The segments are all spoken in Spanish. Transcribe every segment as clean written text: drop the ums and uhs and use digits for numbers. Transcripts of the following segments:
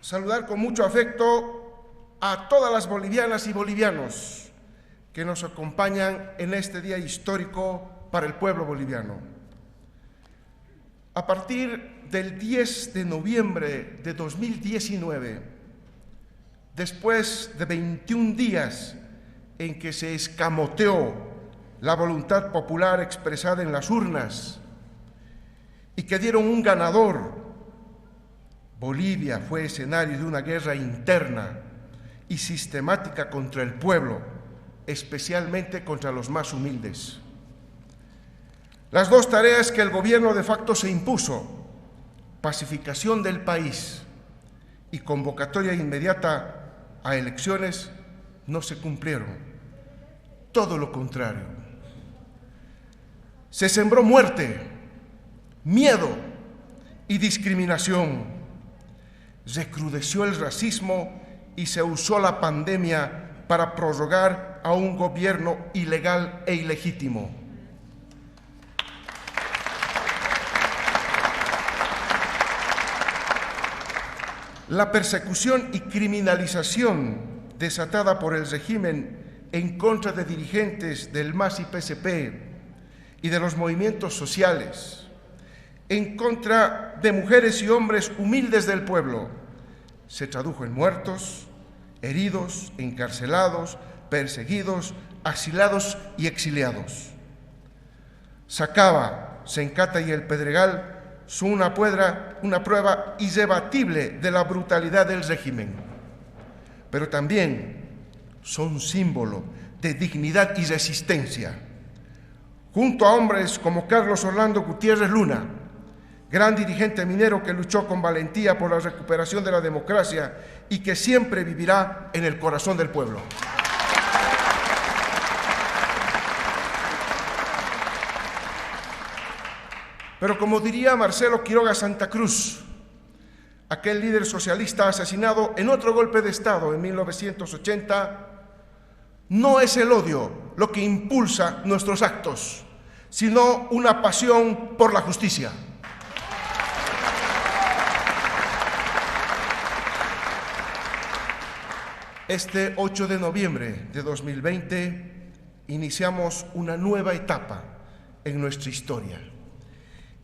saludar con mucho afecto a todas las bolivianas y bolivianos que nos acompañan en este día histórico para el pueblo boliviano. A partir del 10 de noviembre de 2019, después de 21 días en que se escamoteó la voluntad popular expresada en las urnas y que dieron un ganador, Bolivia fue escenario de una guerra interna y sistemática contra el pueblo, especialmente contra los más humildes. Las dos tareas que el gobierno de facto se impuso, pacificación del país y convocatoria inmediata a elecciones, no se cumplieron. Todo lo contrario. Se sembró muerte, miedo y discriminación. Recrudeció el racismo y se usó la pandemia para prorrogar a un gobierno ilegal e ilegítimo. La persecución y criminalización desatada por el régimen en contra de dirigentes del MAS y PSP y de los movimientos sociales, en contra de mujeres y hombres humildes del pueblo, se tradujo en muertos, heridos, encarcelados, perseguidos, asilados y exiliados. Sacaba, Sencata y El Pedregal son una prueba irrebatible de la brutalidad del régimen, pero también son símbolo de dignidad y resistencia. Junto a hombres como Carlos Orlando Gutiérrez Luna, gran dirigente minero que luchó con valentía por la recuperación de la democracia y que siempre vivirá en el corazón del pueblo. Pero como diría Marcelo Quiroga Santa Cruz, aquel líder socialista asesinado en otro golpe de Estado en 1980, no es el odio lo que impulsa nuestros actos, sino una pasión por la justicia. Este 8 de noviembre de 2020 iniciamos una nueva etapa en nuestra historia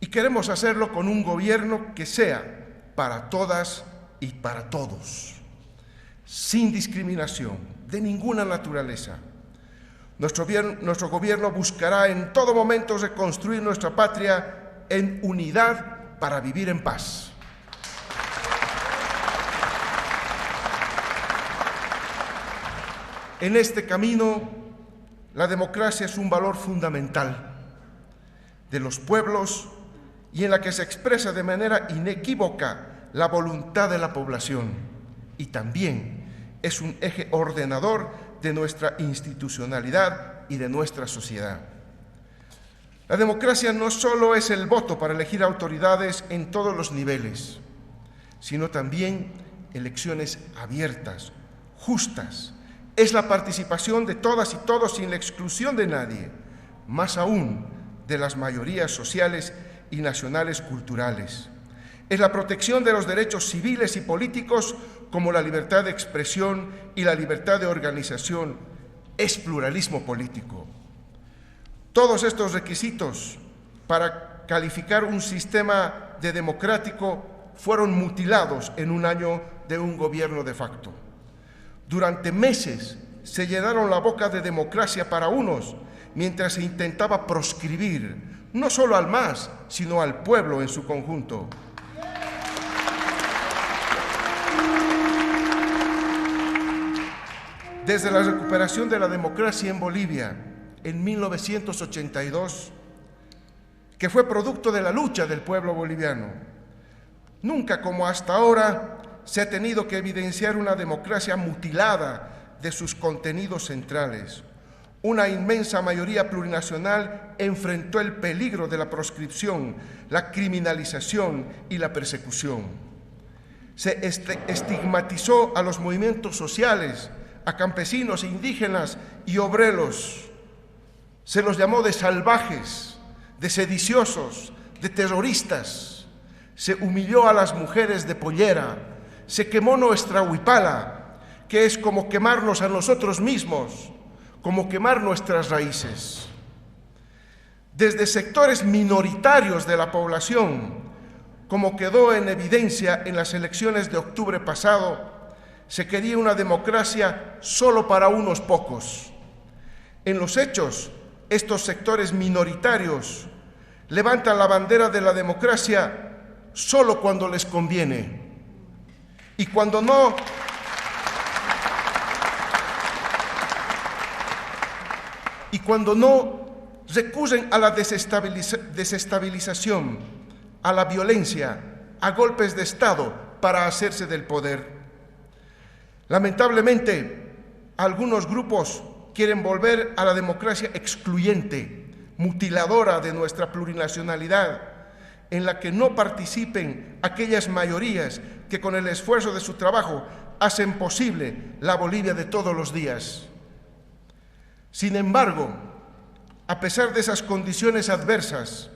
y queremos hacerlo con un gobierno que sea para todas y para todos, sin discriminación de ninguna naturaleza. Nuestro gobierno buscará en todo momento reconstruir nuestra patria en unidad para vivir en paz. En este camino, la democracia es un valor fundamental de los pueblos y en la que se expresa de manera inequívoca la voluntad de la población y también es un eje ordenador de nuestra institucionalidad y de nuestra sociedad. La democracia no solo es el voto para elegir autoridades en todos los niveles, sino también elecciones abiertas, justas. Es la participación de todas y todos sin la exclusión de nadie, más aún de las mayorías sociales y nacionales culturales. Es la protección de los derechos civiles y políticos como la libertad de expresión y la libertad de organización. Es pluralismo político. Todos estos requisitos para calificar un sistema de democrático fueron mutilados en un año de un gobierno de facto. Durante meses se llenaron la boca de democracia para unos, mientras se intentaba proscribir no solo al MAS, sino al pueblo en su conjunto. Desde la recuperación de la democracia en Bolivia en 1982, que fue producto de la lucha del pueblo boliviano, nunca como hasta ahora se ha tenido que evidenciar una democracia mutilada de sus contenidos centrales. Una inmensa mayoría plurinacional enfrentó el peligro de la proscripción, la criminalización y la persecución. Se estigmatizó a los movimientos sociales, a campesinos, indígenas y obreros. Se los llamó de salvajes, de sediciosos, de terroristas. Se humilló a las mujeres de pollera, se quemó nuestra huipala, que es como quemarnos a nosotros mismos, como quemar nuestras raíces. Desde sectores minoritarios de la población, como quedó en evidencia en las elecciones de octubre pasado, se quería una democracia solo para unos pocos. En los hechos, estos sectores minoritarios levantan la bandera de la democracia solo cuando les conviene. Y cuando no, recurren a la desestabilización, a la violencia, a golpes de Estado para hacerse del poder. Lamentablemente, algunos grupos quieren volver a la democracia excluyente, mutiladora de nuestra plurinacionalidad, en la que no participen aquellas mayorías que con el esfuerzo de su trabajo hacen posible la Bolivia de todos los días. Sin embargo, a pesar de esas condiciones adversas,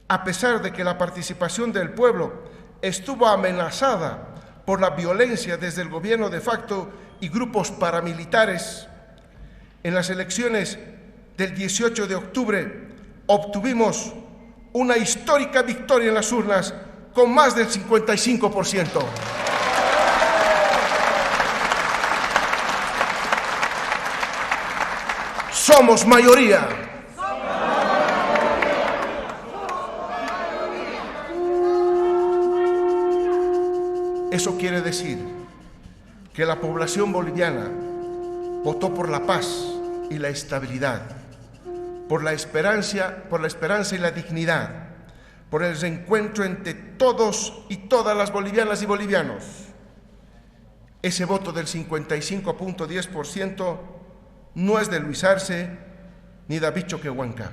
a pesar de que la participación del pueblo estuvo amenazada por la violencia desde el gobierno de facto y grupos paramilitares, en las elecciones del 18 de octubre obtuvimos una histórica victoria en las urnas con más del 55%. Somos mayoría. Eso quiere decir que la población boliviana votó por la paz y la estabilidad, por la esperanza y la dignidad, por el reencuentro entre todos y todas las bolivianas y bolivianos. Ese voto del 55.10% no es de Luis Arce ni David Choquehuanca.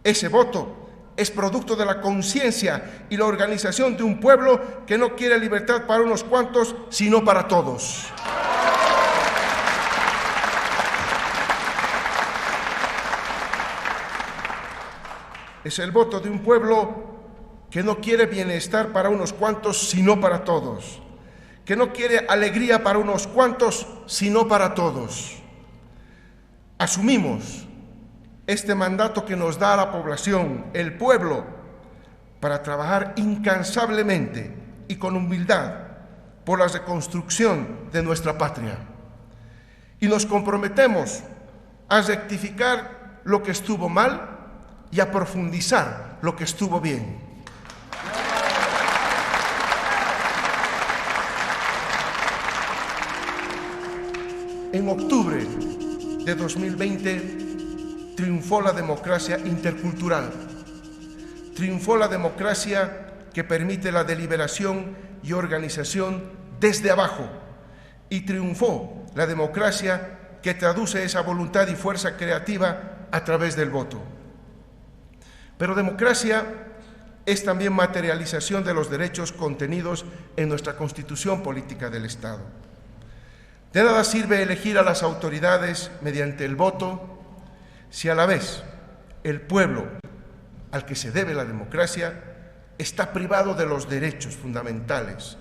Ese voto es producto de la conciencia y la organización de un pueblo que no quiere libertad para unos cuantos, sino para todos. Es el voto de un pueblo que no quiere bienestar para unos cuantos, sino para todos. Que no quiere alegría para unos cuantos, sino para todos. Asumimos este mandato que nos da la población, el pueblo, para trabajar incansablemente y con humildad por la reconstrucción de nuestra patria. Y nos comprometemos a rectificar lo que estuvo mal y a profundizar lo que estuvo bien. En octubre de 2020 triunfó la democracia intercultural, triunfó la democracia que permite la deliberación y organización desde abajo, y triunfó la democracia que traduce esa voluntad y fuerza creativa a través del voto. Pero democracia es también materialización de los derechos contenidos en nuestra Constitución Política del Estado. De nada sirve elegir a las autoridades mediante el voto si a la vez el pueblo al que se debe la democracia está privado de los derechos fundamentales,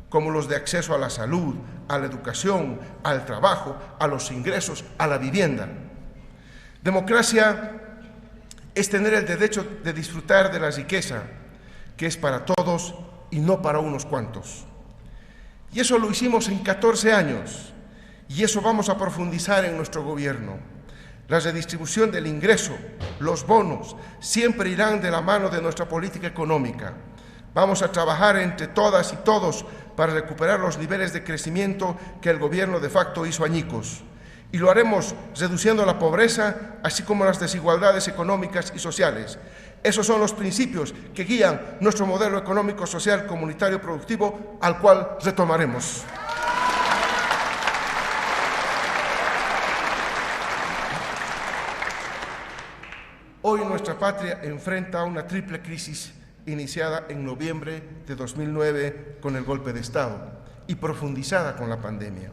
como los de acceso a la salud, a la educación, al trabajo, a los ingresos, a la vivienda. Democracia es tener el derecho de disfrutar de la riqueza, que es para todos y no para unos cuantos. Y eso lo hicimos en 14 años, y eso vamos a profundizar en nuestro gobierno. La redistribución del ingreso, los bonos, siempre irán de la mano de nuestra política económica. Vamos a trabajar entre todas y todos para recuperar los niveles de crecimiento que el gobierno de facto hizo añicos. Y lo haremos reduciendo la pobreza, así como las desigualdades económicas y sociales. Esos son los principios que guían nuestro modelo económico, social, comunitario, productivo, al cual retomaremos. Hoy nuestra patria enfrenta una triple crisis iniciada en noviembre de 2009 con el golpe de Estado y profundizada con la pandemia.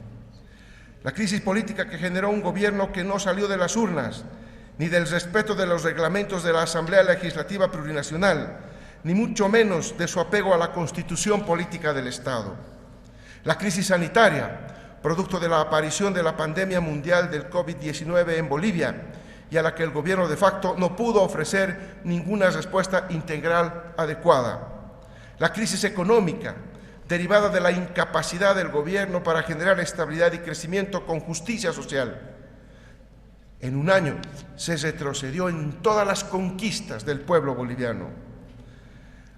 La crisis política que generó un gobierno que no salió de las urnas, ni del respeto de los reglamentos de la Asamblea Legislativa Plurinacional, ni mucho menos de su apego a la Constitución Política del Estado. La crisis sanitaria, producto de la aparición de la pandemia mundial del COVID-19 en Bolivia, y a la que el gobierno de facto no pudo ofrecer ninguna respuesta integral adecuada. La crisis económica, derivada de la incapacidad del gobierno para generar estabilidad y crecimiento con justicia social. En un año se retrocedió en todas las conquistas del pueblo boliviano.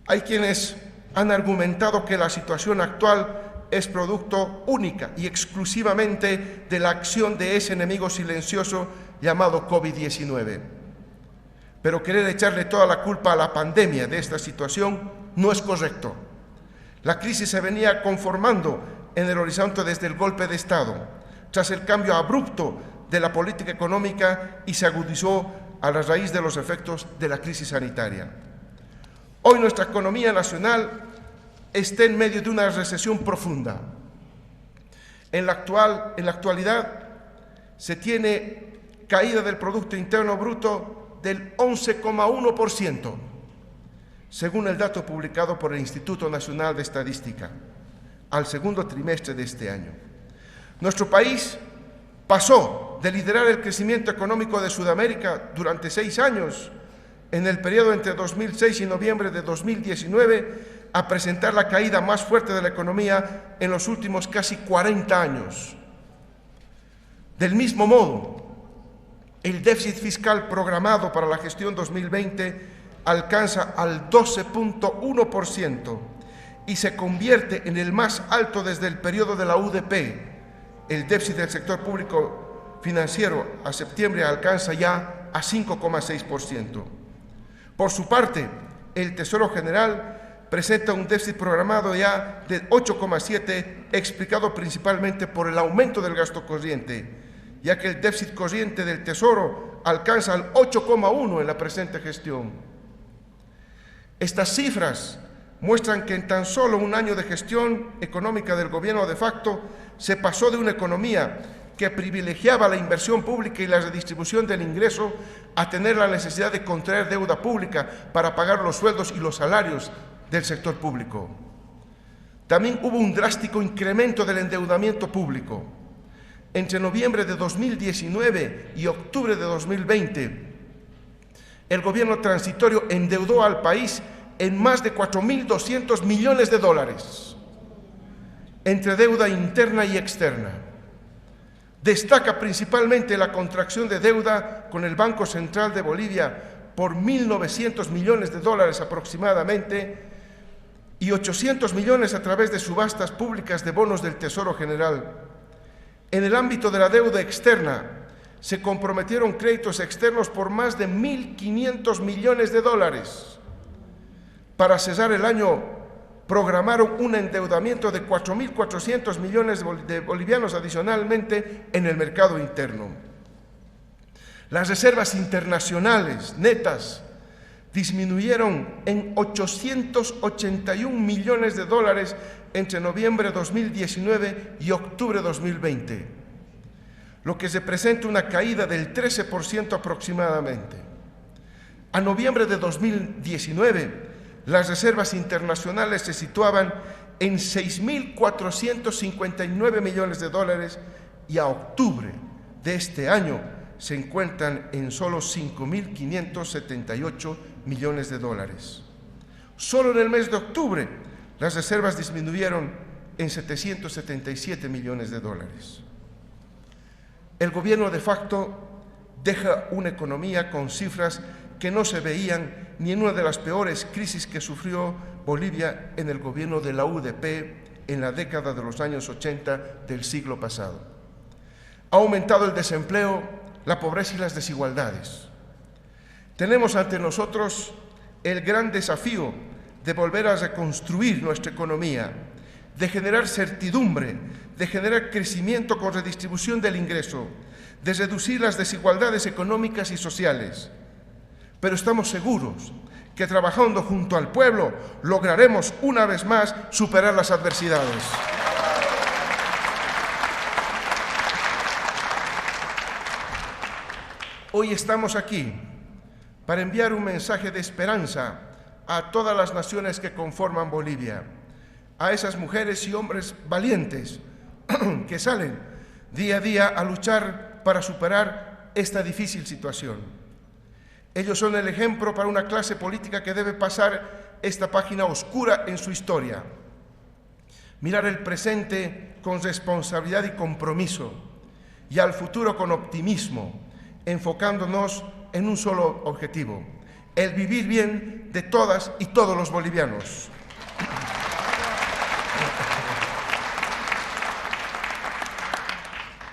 Hay quienes han argumentado que la situación actual es producto única y exclusivamente de la acción de ese enemigo silencioso llamado COVID-19. Pero querer echarle toda la culpa a la pandemia de esta situación no es correcto. La crisis se venía conformando en el horizonte desde el golpe de Estado, tras el cambio abrupto de la política económica, y se agudizó a la raíz de los efectos de la crisis sanitaria. Hoy nuestra economía nacional está en medio de una recesión profunda. En la actualidad se tiene caída del Producto Interno Bruto del 11,1%, según el dato publicado por el Instituto Nacional de Estadística, al segundo trimestre de este año. Nuestro país pasó de liderar el crecimiento económico de Sudamérica durante 6 años, en el periodo entre 2006 y noviembre de 2019, a presentar la caída más fuerte de la economía en los últimos casi 40 años. Del mismo modo, el déficit fiscal programado para la gestión 2020 alcanza al 12,1% y se convierte en el más alto desde el periodo de la UDP. El déficit del sector público financiero a septiembre alcanza ya a 5,6%. Por su parte, el Tesoro General presenta un déficit programado ya de 8,7%, explicado principalmente por el aumento del gasto corriente, ya que el déficit corriente del Tesoro alcanza al 8,1% en la presente gestión. Estas cifras muestran que en tan solo un año de gestión económica del gobierno de facto se pasó de una economía que privilegiaba la inversión pública y la redistribución del ingreso a tener la necesidad de contraer deuda pública para pagar los sueldos y los salarios del sector público. También hubo un drástico incremento del endeudamiento público. Entre noviembre de 2019 y octubre de 2020, el gobierno transitorio endeudó al país en más de 4.200 millones de dólares, entre deuda interna y externa. Destaca principalmente la contracción de deuda con el Banco Central de Bolivia por 1.900 millones de dólares aproximadamente y 800 millones a través de subastas públicas de bonos del Tesoro General. En el ámbito de la deuda externa, se comprometieron créditos externos por más de 1.500 millones de dólares. Para cerrar el año, programaron un endeudamiento de 4.400 millones de bolivianos adicionalmente en el mercado interno. Las reservas internacionales netas disminuyeron en 881 millones de dólares entre noviembre de 2019 y octubre de 2020, lo que representa una caída del 13% aproximadamente. A noviembre de 2019, las reservas internacionales se situaban en 6.459 millones de dólares y a octubre de este año se encuentran en solo 5.578 millones de dólares. Solo en el mes de octubre, las reservas disminuyeron en 777 millones de dólares. El gobierno de facto deja una economía con cifras que no se veían ni en una de las peores crisis que sufrió Bolivia en el gobierno de la UDP en la década de los años 80 del siglo pasado. Ha aumentado el desempleo, la pobreza y las desigualdades. Tenemos ante nosotros el gran desafío de volver a reconstruir nuestra economía, de generar certidumbre, de generar crecimiento con redistribución del ingreso, de reducir las desigualdades económicas y sociales. Pero estamos seguros que trabajando junto al pueblo lograremos una vez más superar las adversidades. Hoy estamos aquí para enviar un mensaje de esperanza a todas las naciones que conforman Bolivia, a esas mujeres y hombres valientes que salen día a día a luchar para superar esta difícil situación. Ellos son el ejemplo para una clase política que debe pasar esta página oscura en su historia, mirar el presente con responsabilidad y compromiso y al futuro con optimismo, enfocándonos en un solo objetivo: el vivir bien de todas y todos los bolivianos.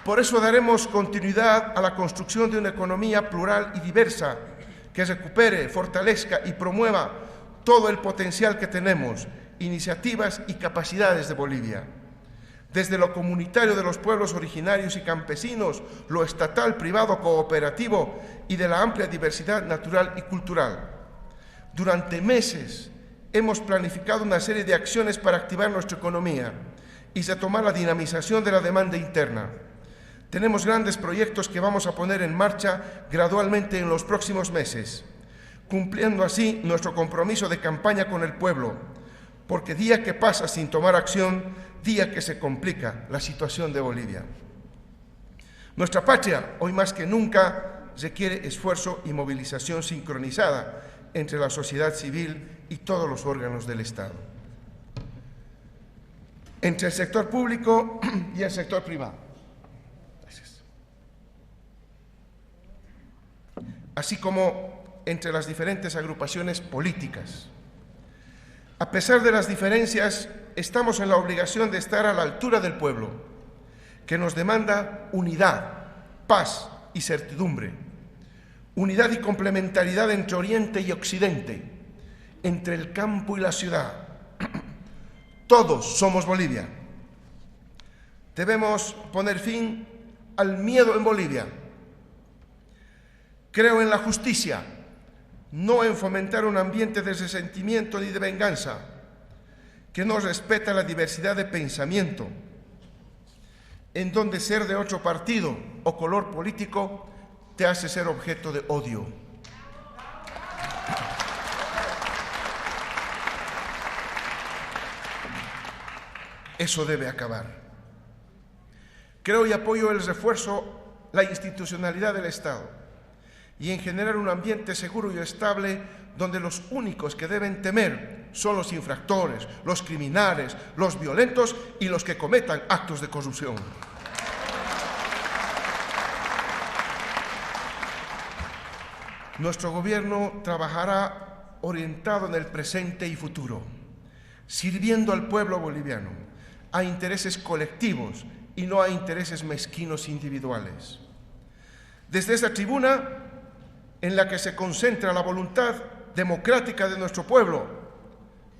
Por eso daremos continuidad a la construcción de una economía plural y diversa que recupere, fortalezca y promueva todo el potencial que tenemos, iniciativas y capacidades de Bolivia. Desde lo comunitario de los pueblos originarios y campesinos, lo estatal, privado, cooperativo y de la amplia diversidad natural y cultural. Durante meses hemos planificado una serie de acciones para activar nuestra economía y retomar la dinamización de la demanda interna. Tenemos grandes proyectos que vamos a poner en marcha gradualmente en los próximos meses, cumpliendo así nuestro compromiso de campaña con el pueblo, porque día que pasa sin tomar acción, día que se complica la situación de Bolivia. Nuestra patria, hoy más que nunca, requiere esfuerzo y movilización sincronizada entre la sociedad civil y todos los órganos del Estado, entre el sector público y el sector privado, así como entre las diferentes agrupaciones políticas. A pesar de las diferencias, estamos en la obligación de estar a la altura del pueblo, que nos demanda unidad, paz y certidumbre, unidad y complementariedad entre Oriente y Occidente, entre el campo y la ciudad. Todos somos Bolivia. Debemos poner fin al miedo en Bolivia. Creo en la justicia, no en fomentar un ambiente de resentimiento ni de venganza, que no respeta la diversidad de pensamiento, en donde ser de otro partido o color político te hace ser objeto de odio. Eso debe acabar. Creo y apoyo el refuerzo, la institucionalidad del Estado y en generar un ambiente seguro y estable donde los únicos que deben temer son los infractores, los criminales, los violentos y los que cometan actos de corrupción. Nuestro gobierno trabajará orientado en el presente y futuro, sirviendo al pueblo boliviano, a intereses colectivos y no a intereses mezquinos individuales. Desde esta tribuna, en la que se concentra la voluntad democrática de nuestro pueblo,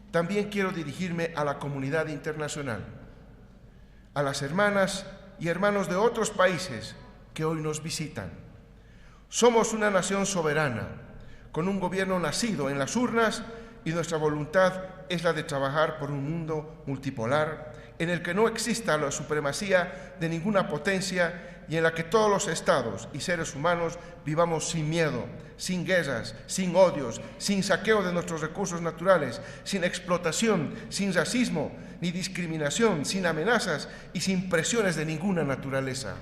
también quiero dirigirme a la comunidad internacional, a las hermanas y hermanos de otros países que hoy nos visitan. Somos una nación soberana, con un gobierno nacido en las urnas, y nuestra voluntad es la de trabajar por un mundo multipolar en el que no exista la supremacía de ninguna potencia y en la que todos los estados y seres humanos vivamos sin miedo, sin guerras, sin odios, sin saqueo de nuestros recursos naturales, sin explotación, sin racismo ni discriminación, sin amenazas y sin presiones de ninguna naturaleza.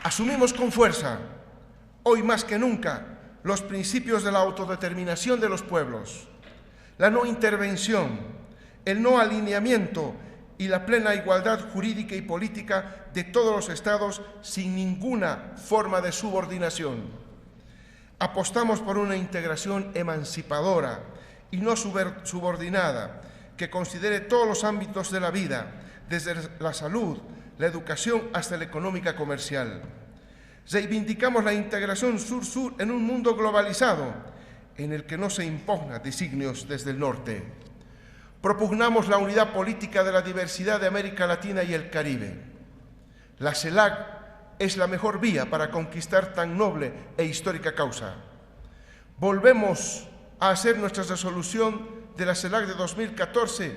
Asumimos con fuerza, hoy más que nunca, los principios de la autodeterminación de los pueblos, la no intervención, el no alineamiento y la plena igualdad jurídica y política de todos los estados sin ninguna forma de subordinación. Apostamos por una integración emancipadora y no subordinada, que considere todos los ámbitos de la vida, desde la salud, la educación hasta la económica comercial. Reivindicamos la integración sur-sur en un mundo globalizado, en el que no se impugnan designios desde el norte. Propugnamos la unidad política de la diversidad de América Latina y el Caribe. La CELAC es la mejor vía para conquistar tan noble e histórica causa. Volvemos a hacer nuestra resolución de la CELAC de 2014,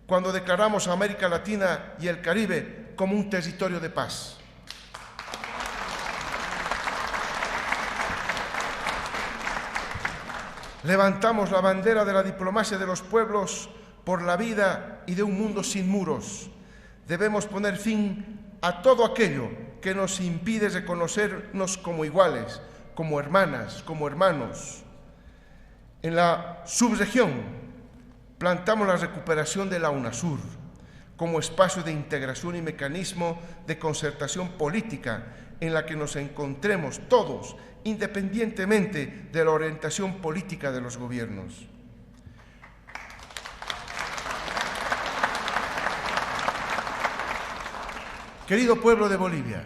cuando declaramos a América Latina y el Caribe como un territorio de paz. Levantamos la bandera de la diplomacia de los pueblos por la vida y de un mundo sin muros. Debemos poner fin a todo aquello que nos impide reconocernos como iguales, como hermanas, como hermanos. En la subregión plantamos la recuperación de la UNASUR como espacio de integración y mecanismo de concertación política en la que nos encontremos todos, independientemente de la orientación política de los gobiernos. Querido pueblo de Bolivia,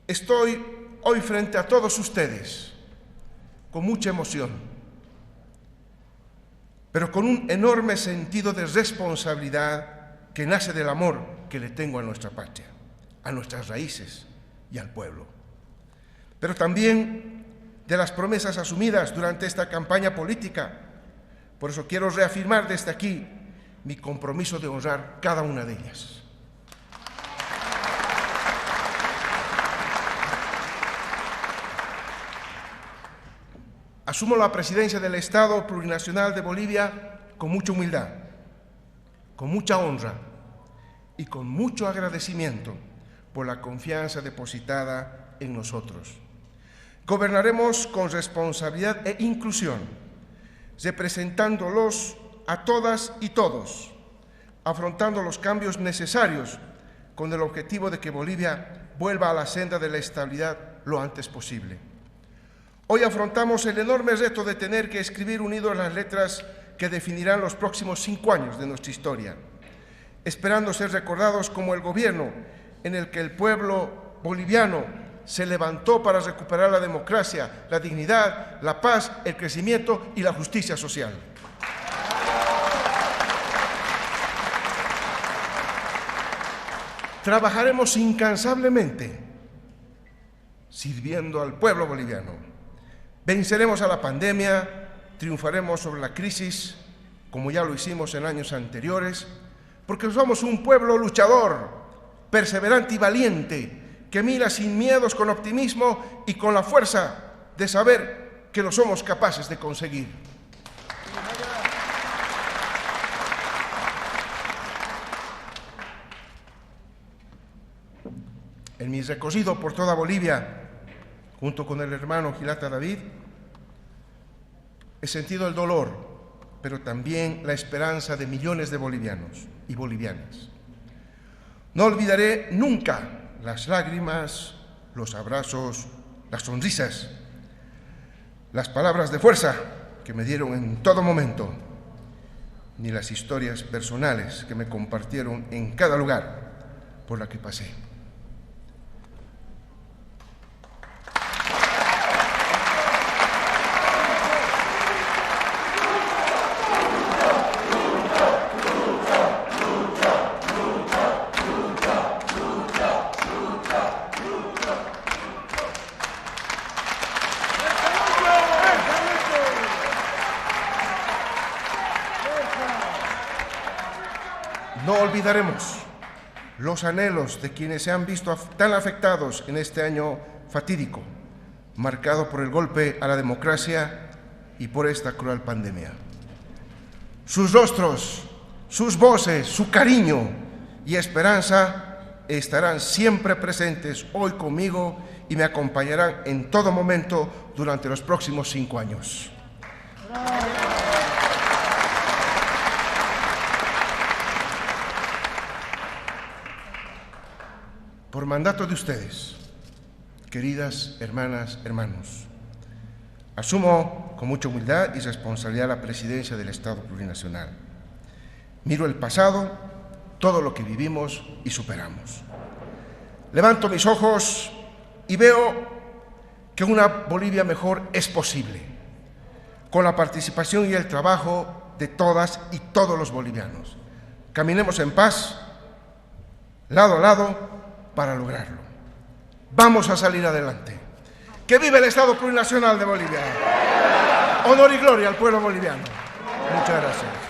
estoy hoy frente a todos ustedes con mucha emoción, pero con un enorme sentido de responsabilidad que nace del amor que le tengo a nuestra patria, a nuestras raíces y al pueblo. Pero también de las promesas asumidas durante esta campaña política. Por eso quiero reafirmar desde aquí mi compromiso de honrar cada una de ellas. Asumo la presidencia del Estado Plurinacional de Bolivia con mucha humildad, con mucha honra y con mucho agradecimiento por la confianza depositada en nosotros. Gobernaremos con responsabilidad e inclusión, representándolos a todas y todos, afrontando los cambios necesarios con el objetivo de que Bolivia vuelva a la senda de la estabilidad lo antes posible. Hoy afrontamos el enorme reto de tener que escribir unidos las letras que definirán los próximos 5 años de nuestra historia, esperando ser recordados como el gobierno en el que el pueblo boliviano se levantó para recuperar la democracia, la dignidad, la paz, el crecimiento y la justicia social. Trabajaremos incansablemente sirviendo al pueblo boliviano. Venceremos a la pandemia, triunfaremos sobre la crisis, como ya lo hicimos en años anteriores, porque somos un pueblo luchador, perseverante y valiente, que mira sin miedos, con optimismo y con la fuerza de saber que lo somos capaces de conseguir. En mi recorrido por toda Bolivia, junto con el hermano Gilata David, he sentido el dolor, pero también la esperanza de millones de bolivianos y bolivianas. No olvidaré nunca las lágrimas, los abrazos, las sonrisas, las palabras de fuerza que me dieron en todo momento, ni las historias personales que me compartieron en cada lugar por la que pasé. No olvidaremos los anhelos de quienes se han visto tan afectados en este año fatídico, marcado por el golpe a la democracia y por esta cruel pandemia. Sus rostros, sus voces, su cariño y esperanza estarán siempre presentes hoy conmigo y me acompañarán en todo momento durante los próximos 5 años. Por mandato de ustedes, queridas hermanas, hermanos, asumo con mucha humildad y responsabilidad la presidencia del Estado Plurinacional. Miro el pasado, todo lo que vivimos y superamos. Levanto mis ojos y veo que una Bolivia mejor es posible, con la participación y el trabajo de todas y todos los bolivianos. Caminemos en paz, lado a lado, para lograrlo. Vamos a salir adelante. ¡Que vive el Estado Plurinacional de Bolivia! Honor y gloria al pueblo boliviano. Muchas gracias.